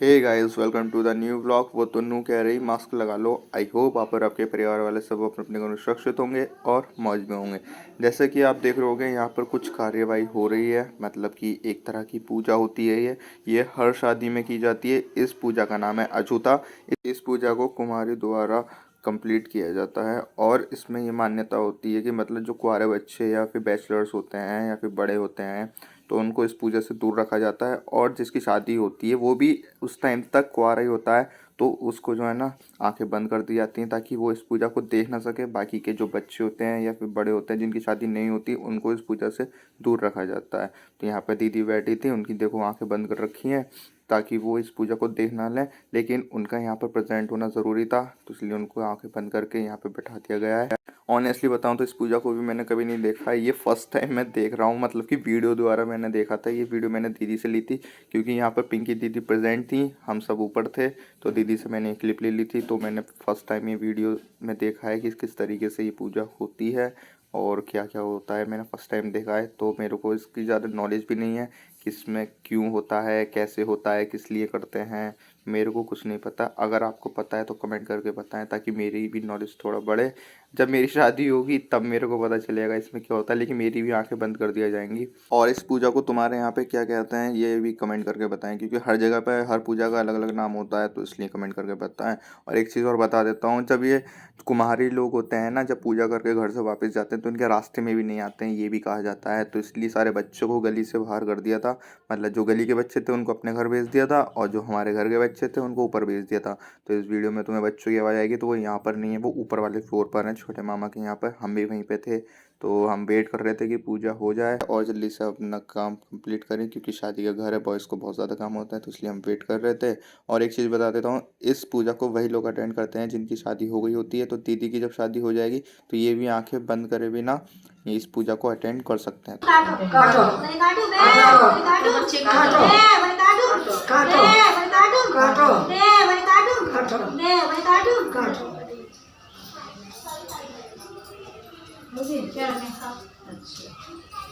Hey guys, welcome to the new vlog. वो तो नू कह रही मास्क लगा लो। आई होप आप और आपके परिवार वाले सब अपने अपने घरों में सुरक्षित होंगे और मौज में होंगे। जैसे कि आप देख रहे होंगे यहाँ पर कुछ कार्यवाही हो रही है, मतलब कि एक तरह की पूजा होती है। ये हर शादी में की जाती है। इस पूजा का नाम है अछूता। इस पूजा को कुमारी द्वारा कंप्लीट किया जाता है और इसमें ये मान्यता होती है कि मतलब जो कुंवारे बच्चे या फिर बैचलर्स होते हैं या फिर बड़े होते हैं तो उनको इस पूजा से दूर रखा जाता है। और जिसकी शादी होती है वो भी उस टाइम तक कुंवारा ही होता है, तो उसको जो है ना आंखें बंद कर दी जाती हैं ताकि वो इस पूजा को देख ना सके। बाकी के जो बच्चे होते हैं या फिर बड़े होते हैं जिनकी शादी नहीं होती उनको इस पूजा से दूर रखा जाता है। तो यहाँ पर दीदी बैठी थी, उनकी देखो आंखें बंद कर रखी हैं ताकि वो इस पूजा को देख ना लें, लेकिन उनका यहाँ पर प्रेजेंट होना ज़रूरी था तो इसलिए उनको आंखें बंद करके यहाँ पे बैठा दिया गया है। ऑनेस्टली बताऊँ तो इस पूजा को भी मैंने कभी नहीं देखा है, ये फर्स्ट टाइम मैं देख रहा हूँ। मतलब कि वीडियो द्वारा मैंने देखा था। ये वीडियो मैंने दीदी से ली थी क्योंकि यहाँ पर पिंकी दीदी प्रेजेंट थी, हम सब ऊपर थे, तो दीदी से मैंने एक क्लिप ले ली थी। तो मैंने फर्स्ट टाइम ये वीडियो में देखा है कि किस तरीके से ये पूजा होती है और क्या क्या होता है। मैंने फर्स्ट टाइम देखा है तो मेरे को इसकी ज़्यादा नॉलेज भी नहीं है कि इसमें क्यों होता है, कैसे होता है, किस लिए करते हैं। मेरे को कुछ नहीं पता। अगर आपको पता है तो कमेंट करके बताएं ताकि मेरी भी नॉलेज थोड़ा बढ़े। जब मेरी शादी होगी तब मेरे को पता चलेगा इसमें क्या होता है, लेकिन मेरी भी आंखें बंद कर दिया जाएंगी। और इस पूजा को तुम्हारे यहाँ पे क्या कहते हैं ये भी कमेंट करके बताएं, क्योंकि हर जगह पे हर पूजा का अलग अलग नाम होता है, तो इसलिए कमेंट करके बताएं। और एक चीज़ और बता देता हूँ, जब ये कुम्हारी लोग होते हैं ना, जब पूजा करके घर से वापस जाते हैं तो इनके रास्ते में भी नहीं आते हैं, ये भी कहा जाता है। तो इसलिए सारे बच्चों को गली से बाहर कर दिया था। मतलब जो गली के बच्चे थे उनको अपने घर भेज दिया था और जो हमारे घर के बच्चे थे उनको ऊपर भेज दिया था। तो इस वीडियो में तुम्हें बच्चों की आवाज़ आएगी तो वो यहाँ पर नहीं है, वो ऊपर वाले फ्लोर पर हैं छोटे मामा के यहाँ पर। हम भी वहीं पे थे तो हम वेट कर रहे थे कि पूजा हो जाए और जल्दी से अपना काम कंप्लीट करें, क्योंकि शादी का घर है, बॉयज़ को बहुत ज़्यादा काम होता है, तो इसलिए हम वेट कर रहे थे। और एक चीज़ बता देता हूँ, इस पूजा को वही लोग अटेंड करते हैं जिनकी शादी हो गई होती है। तो दीदी की जब शादी हो जाएगी तो ये भी आंखें बंद करे बिना इस पूजा को अटेंड कर सकते हैं।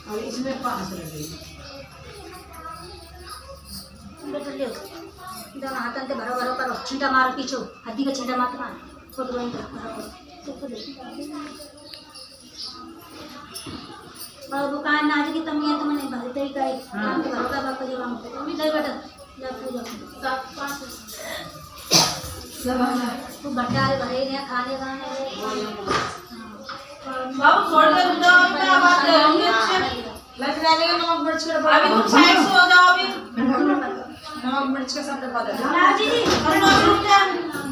और इसमें 5 लगेगी। दोनों हाथों से भरो भरो करो, छींटा मारो पीछो, हड्डी का छींटा मार मार खुद वहीं और दुकान ना आज की तमी है तो मैंने भरते ही गए काम के भरोसा बाप जी काम तो भी नहीं बेटा जब पूजा 7-5 सब तो भंडारे भरे ने खाने खाने बाबू छोड़ दे जाओ, मैं आवाज दे रही हूं अच्छे लग रहा है। नमक मिर्च के अभी तुम साइड से हो जाओ, अभी नमक मिर्च के सब डब्बा दे दो ना जी अरे नमक।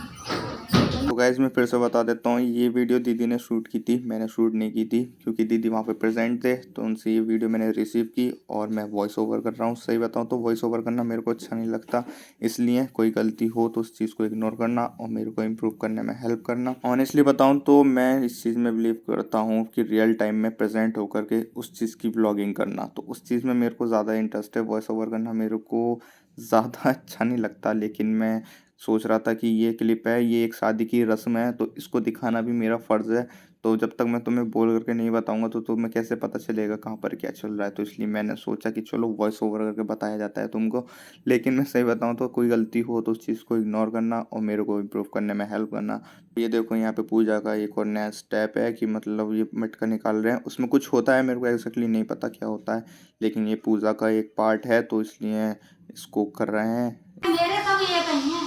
तो गाइज मैं फिर से बता देता हूँ, ये वीडियो दीदी ने शूट की थी, मैंने शूट नहीं की थी क्योंकि दीदी वहाँ पे प्रेजेंट थे। तो उनसे ये वीडियो मैंने रिसीव की और मैं वॉइस ओवर कर रहा हूँ। सही बताऊँ तो वॉइस ओवर करना मेरे को अच्छा नहीं लगता, इसलिए कोई गलती हो तो उस चीज़ को इग्नोर करना और मेरे को इम्प्रूव करने में हेल्प करना। ऑनेस्टली बताऊँ तो मैं इस चीज़ में बिलीव करता हूँ कि रियल टाइम में प्रेजेंट होकर के उस चीज़ की व्लॉगिंग करना, तो उस चीज़ में मेरे को ज़्यादा इंटरेस्ट है। वॉइस ओवर करना मेरे को ज़्यादा अच्छा नहीं लगता, लेकिन मैं सोच रहा था कि ये क्लिप है, ये एक शादी की रस्म है, तो इसको दिखाना भी मेरा फ़र्ज़ है। तो जब तक मैं तुम्हें बोल करके नहीं बताऊंगा तो तुम्हें कैसे पता चलेगा कहाँ पर क्या चल रहा है। तो इसलिए मैंने सोचा कि चलो वॉइस ओवर करके बताया जाता है तुमको। लेकिन मैं सही बताऊँ तो कोई गलती हो तो उस चीज़ को इग्नोर करना और मेरे को इम्प्रूव करने में हेल्प करना। ये देखो यहाँ पे पूजा का एक और नया स्टेप है कि मतलब ये मटका निकाल रहे हैं, उसमें कुछ होता है, मेरे को एक्जैक्टली नहीं पता क्या होता है, लेकिन ये पूजा का एक पार्ट है तो इसलिए इसको कर रहे हैं। मेरे तो भी ये कहीं है,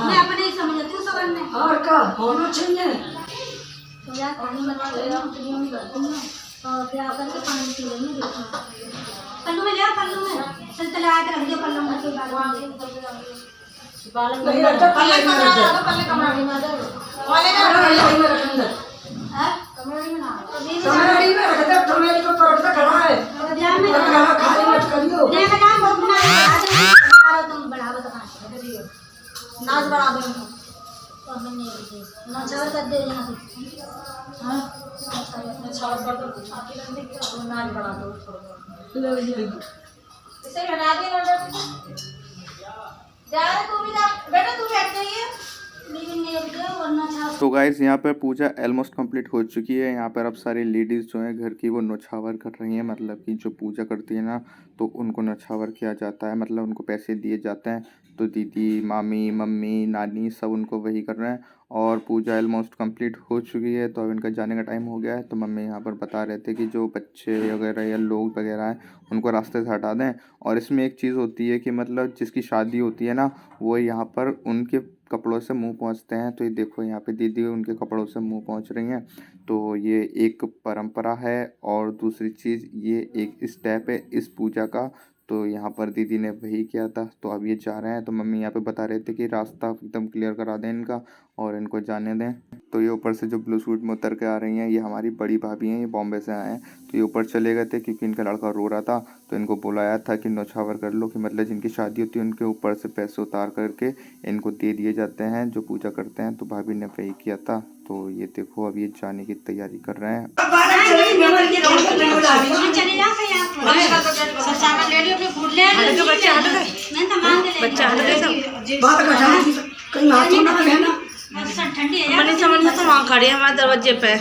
मैं अपने ही समझती हूँ सब में और का होना चाहिए। तो यार पानी बनवा ले रहा हूँ तो यूं ही करती हूँ और क्या करके पानी पी लेंगे। देखो पल्लू में ले, पल्लू में चल चले आके रख दियो पल्लू में तो बालन नहीं रखता, पल्ले कमरा दो, पल्ले कमरा में दो वाले ना में रखना है, कमरे में ना कमरे में रख दे। तो मेरे को परोठा खड़ा है तो ध्यान में खाली मत करियो, ये मैं काम बहुत बना तुम बढ़ावा तो कहां दियो नाच बढ़ा दो और मैं नहीं दे ना चावल कर दे यहां से। हां मैं चावल कर दो आके रख दे तो नाच बढ़ा दो थोड़ा ले ले इसे बना दे ना जा तू भी जा बेटा, तू बैठ जाइए लीविंग नहीं दे वरना छा। तो गाइस यहाँ पर पूजा ऑलमोस्ट कंप्लीट हो चुकी है। यहाँ पर अब सारी लेडीज़ जो हैं घर की वो नौछावर कर रही हैं, मतलब कि जो पूजा करती है ना तो उनको नौछावर किया जाता है, मतलब उनको पैसे दिए जाते हैं। तो दीदी, मामी, मम्मी, नानी सब उनको वही कर रहे हैं। और पूजा ऑलमोस्ट कंप्लीट हो चुकी है, तो अब इनका जाने का टाइम हो गया है। तो मम्मी यहाँ पर बता रहे थे कि जो बच्चे वगैरह या लोग वगैरह हैं उनको रास्ते से हटा दें। और इसमें एक चीज़ होती है कि मतलब जिसकी शादी होती है ना, वो यहाँ पर उनके कपड़ों से मुंह पोंछते हैं। तो ये देखो यहाँ पे दीदी उनके कपड़ों से मुंह पोंछ रही हैं। तो ये एक परंपरा है। और दूसरी चीज़, ये एक स्टेप है इस पूजा का। तो यहाँ पर दीदी ने वही किया था। तो अब ये जा रहे हैं। तो मम्मी यहाँ पे बता रहे थे कि रास्ता एकदम क्लियर करा दें इनका और इनको जाने दें। तो ये ऊपर से जो ब्लू सूट में उतर के आ रही हैं, ये हमारी बड़ी भाभी हैं, ये बॉम्बे से आए हैं। तो ये ऊपर चले गए थे क्योंकि इनका लड़का रो रहा था। तो इनको बुलाया था कि नौछावर कर लो, कि मतलब जिनकी शादी होती है उनके ऊपर से पैसे उतार करके इनको दे दिए जाते हैं जो पूजा करते हैं। तो भाभी ने वही किया था। तो ये देखो अब ये जाने की तैयारी कर रहे हैं। वहाँ खड़े हैं हमारे दरवाजे पे।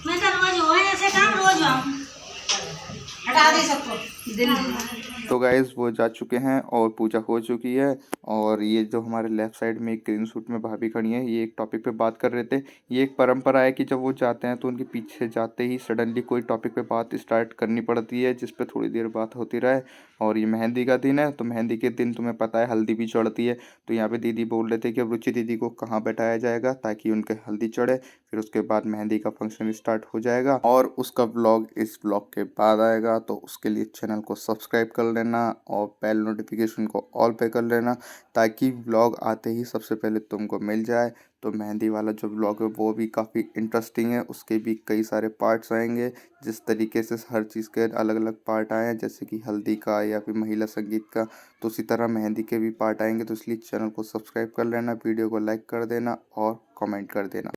मैं तो रोज हो ऐसे काम रोज हटा दे सबको। तो गाइस वो जा चुके हैं और पूजा हो चुकी है। और ये जो हमारे लेफ्ट साइड में एक ग्रीन सूट में भाभी खड़ी है, ये एक टॉपिक पे बात कर रहे थे। ये एक परंपरा है कि जब वो जाते हैं तो उनके पीछे जाते ही सडनली कोई टॉपिक पे बात स्टार्ट करनी पड़ती है, जिस पे थोड़ी देर बात होती रहे। और ये मेहंदी का दिन है, तो मेहंदी के दिन तुम्हें पता है हल्दी भी चढ़ती है। तो यहाँ पे दीदी बोल रहे थे कि अब रुचि दीदी को कहाँ बैठाया जाएगा ताकि उनके हल्दी चढ़े। फिर उसके बाद मेहंदी का फंक्शन स्टार्ट हो जाएगा और उसका व्लॉग इस व्लॉग के बाद आएगा। तो उसके लिए चैनल को सब्सक्राइब कर लेना और बेल नोटिफिकेशन को ऑल पे कर लेना ताकि व्लॉग आते ही सबसे पहले तुमको मिल जाए। तो मेहंदी वाला जो व्लॉग है वो भी काफ़ी इंटरेस्टिंग है, उसके भी कई सारे पार्ट्स आएंगे। जिस तरीके से हर चीज़ के अलग अलग पार्ट आए हैं, जैसे कि हल्दी का या फिर महिला संगीत का, तो उसी तरह मेहंदी के भी पार्ट आएंगे। तो इसलिए चैनल को सब्सक्राइब कर लेना, वीडियो को लाइक कर देना और कमेंट कर देना।